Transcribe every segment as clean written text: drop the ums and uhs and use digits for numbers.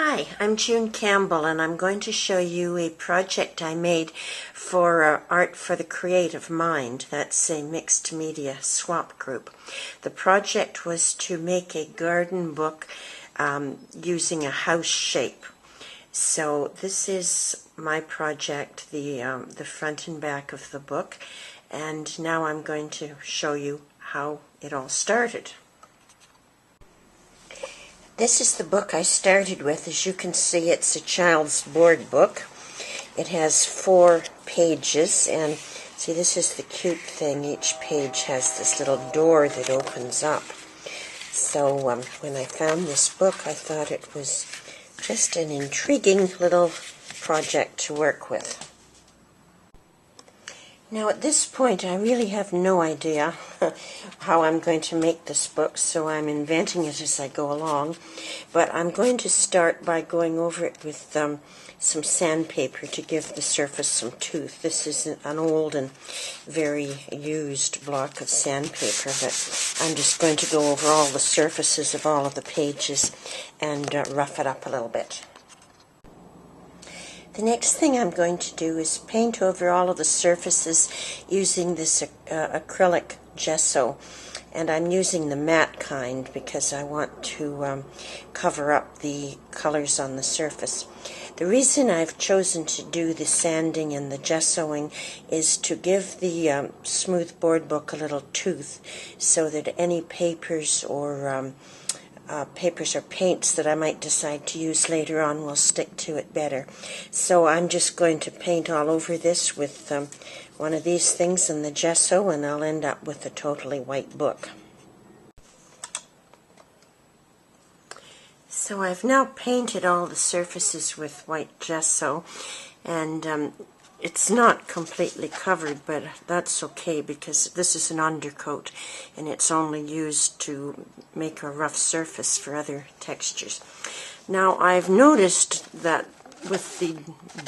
Hi, I'm June Campbell, and I'm going to show you a project I made for Art for the Creative Mind. That's a mixed media swap group. The project was to make a garden book using a house shape. So this is my project, the front and back of the book, and now I'm going to show you how it all started. This is the book I started with. As you can see, it's a child's board book. It has 4 pages, and see, this is the cute thing. Each page has this little door that opens up. So when I found this book, I thought it was just an intriguing little project to work with. Now at this point I really have no idea how I'm going to make this book, so I'm inventing it as I go along. But I'm going to start by going over it with some sandpaper to give the surface some tooth. This is an old and very used block of sandpaper, but I'm just going to go over all the surfaces of all of the pages and rough it up a little bit. The next thing I'm going to do is paint over all of the surfaces using this acrylic gesso, and I'm using the matte kind because I want to cover up the colors on the surface. The reason I've chosen to do the sanding and the gessoing is to give the smooth board book a little tooth so that any papers or paints that I might decide to use later on will stick to it better. So I'm just going to paint all over this with one of these things in the gesso, and I'll end up with a totally white book. So I've now painted all the surfaces with white gesso, and it's not completely covered, but that's okay because this is an undercoat and it's only used to make a rough surface for other textures. Now I've noticed that with the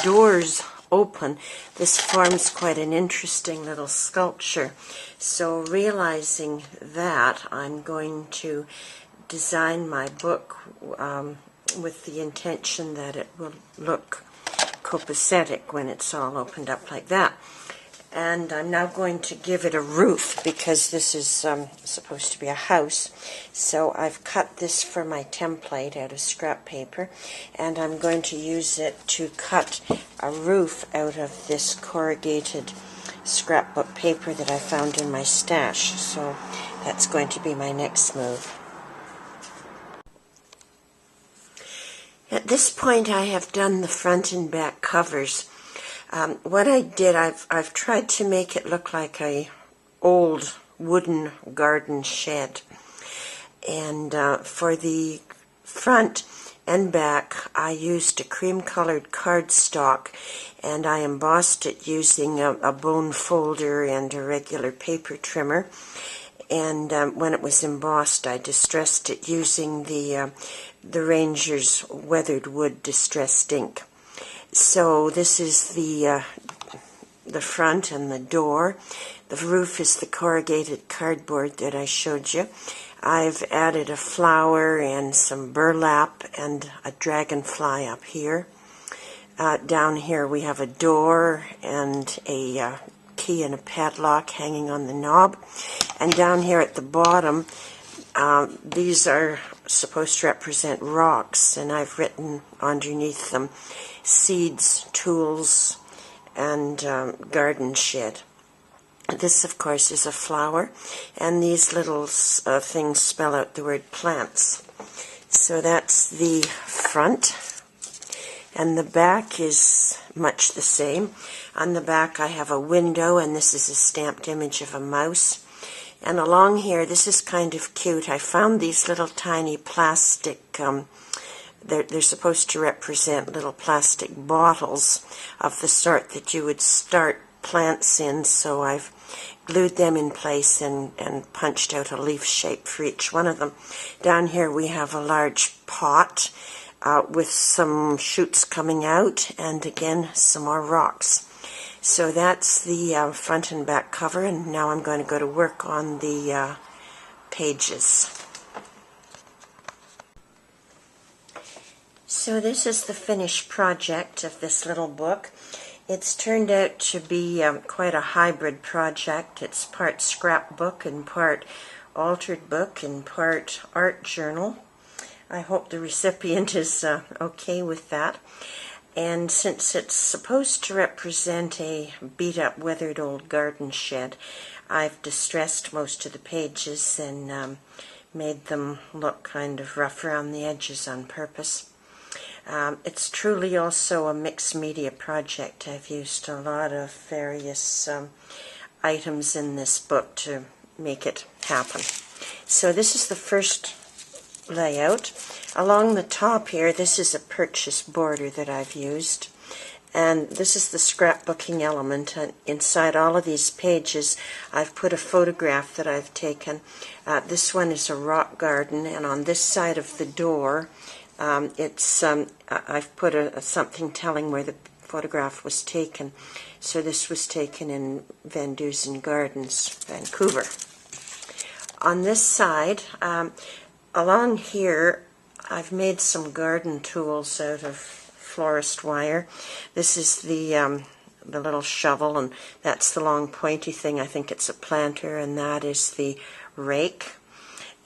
doors open, this forms quite an interesting little sculpture. So realizing that, I'm going to design my book with the intention that it will look copacetic when it's all opened up like that. And I'm now going to give it a roof because this is supposed to be a house. So I've cut this for my template out of scrap paper, and I'm going to use it to cut a roof out of this corrugated scrapbook paper that I found in my stash. So that's going to be my next move. At this point I have done the front and back covers. What I did, I've tried to make it look like a old wooden garden shed. And for the front and back I used a cream-colored cardstock, and I embossed it using a bone folder and a regular paper trimmer. And when it was embossed, I distressed it using the Ranger's weathered wood distressed ink. So this is the front and the door. The roof is the corrugated cardboard that I showed you. I've added a flower and some burlap and a dragonfly up here. Down here we have a door and a key and a padlock hanging on the knob. And down here at the bottom, these are supposed to represent rocks, and I've written underneath them seeds, tools, and garden shed. This, of course, is a flower, and these little things spell out the word plants. So that's the front, and the back is much the same. On the back I have a window, and this is a stamped image of a mouse. And along here, this is kind of cute. I found these little tiny plastic, they're supposed to represent little plastic bottles of the sort that you would start plants in, so I've glued them in place and punched out a leaf shape for each one of them. Down here we have a large pot with some shoots coming out, and again some more rocks. So that's the front and back cover, and now I'm going to go to work on the pages. So this is the finished project of this little book. It's turned out to be quite a hybrid project. It's part scrapbook and part altered book and part art journal. I hope the recipient is okay with that. And since it's supposed to represent a beat-up, weathered old garden shed, I've distressed most of the pages and made them look kind of rough around the edges on purpose. It's truly also a mixed media project. I've used a lot of various items in this book to make it happen. So this is the first layout. Along the top here, this is a purchase border that I've used. And this is the scrapbooking element. And inside all of these pages, I've put a photograph that I've taken. This one is a rock garden, and on this side of the door, I've put something telling where the photograph was taken. So this was taken in Van Dusen Gardens, Vancouver. On this side, along here, I've made some garden tools out of florist wire. This is the little shovel, and that's the long pointy thing. I think it's a planter, and that is the rake.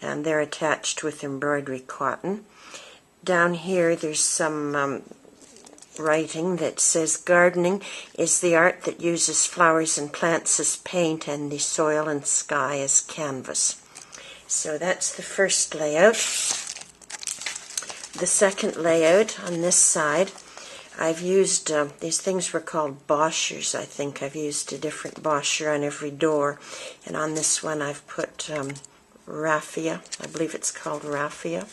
And they're attached with embroidery cotton. Down here there's some writing that says, "Gardening is the art that uses flowers and plants as paint and the soil and sky as canvas." So that's the first layout. The second layout on this side, I've used, these things were called boshers, I think. I've used a different bosher on every door. And on this one I've put raffia. I believe it's called raffia.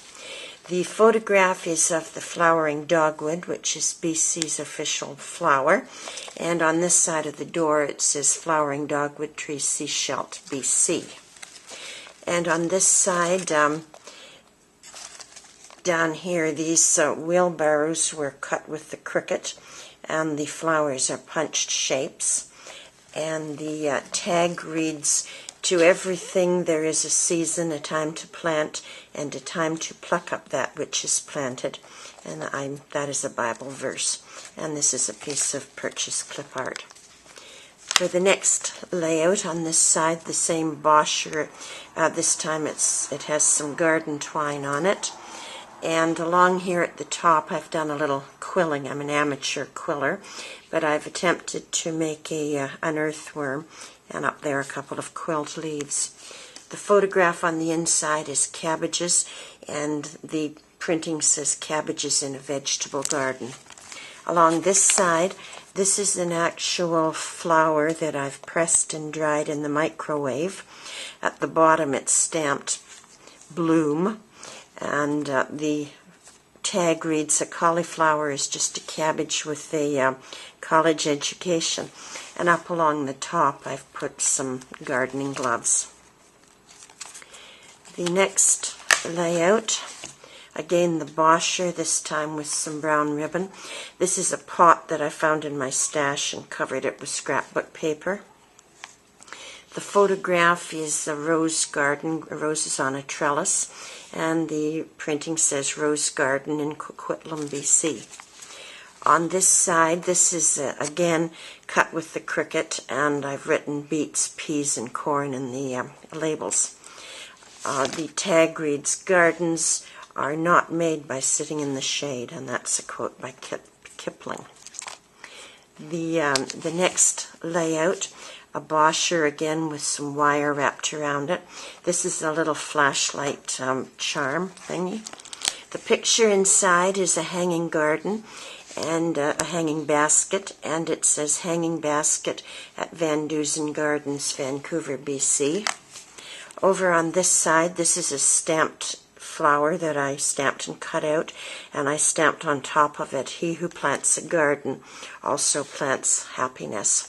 The photograph is of the flowering dogwood, which is BC's official flower. And on this side of the door it says flowering dogwood tree, Seashelt, BC. And on this side, down here, these wheelbarrows were cut with the Cricut, and the flowers are punched shapes. And the tag reads, "To everything there is a season, a time to plant, and a time to pluck up that which is planted." And that is a Bible verse. And this is a piece of purchase clip art. For the next layout on this side, the same bosher. This time it has some garden twine on it. And along here at the top, I've done a little quilling. I'm an amateur quiller, but I've attempted to make an earthworm, and up there a couple of quilt leaves. The photograph on the inside is cabbages, and the printing says "Cabbages in a Vegetable Garden." Along this side, this is an actual flower that I've pressed and dried in the microwave. At the bottom it's stamped "Bloom," and the tag reads, "A cauliflower is just a cabbage with a college education." And up along the top I've put some gardening gloves. The next layout, again the bosher, this time with some brown ribbon. This is a pot that I found in my stash and covered it with scrapbook paper. The photograph is a rose garden, roses on a trellis, and the printing says "Rose Garden in Coquitlam, BC." On this side, this is again cut with the Cricut, and I've written beets, peas, and corn in the labels. The tag reads, "Gardens are not made by sitting in the shade," and that's a quote by Kipling. The next layout, a bosher again with some wire wrapped around it. This is a little flashlight charm thingy. The picture inside is a hanging garden and a hanging basket, and it says "Hanging Basket at Van Dusen Gardens, Vancouver, BC." Over on this side, this is a stamped flower that I stamped and cut out, and I stamped on top of it, "He who plants a garden also plants happiness."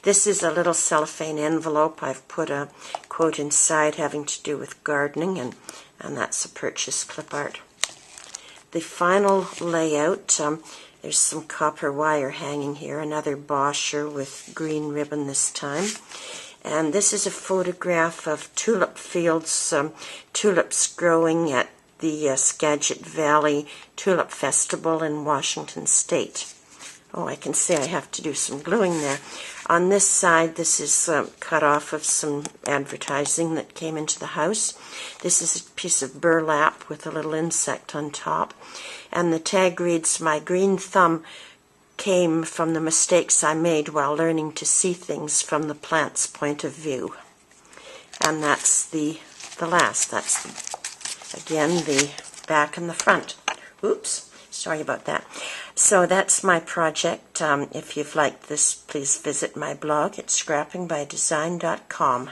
This is a little cellophane envelope. I've put a quote inside having to do with gardening, and that's a purchase clip art. The final layout, there's some copper wire hanging here, another bosher with green ribbon this time. And this is a photograph of tulip fields, tulips growing at the Skagit Valley Tulip Festival in Washington State. Oh, I can see I have to do some gluing there. On this side, this is cut off of some advertising that came into the house. This is a piece of burlap with a little insect on top. And the tag reads, "My green thumb came from the mistakes I made while learning to see things from the plant's point of view." And that's the last. That's, again, the back and the front. Oops, sorry about that. So that's my project. If you've liked this, please visit my blog at scrappingbydesign.com.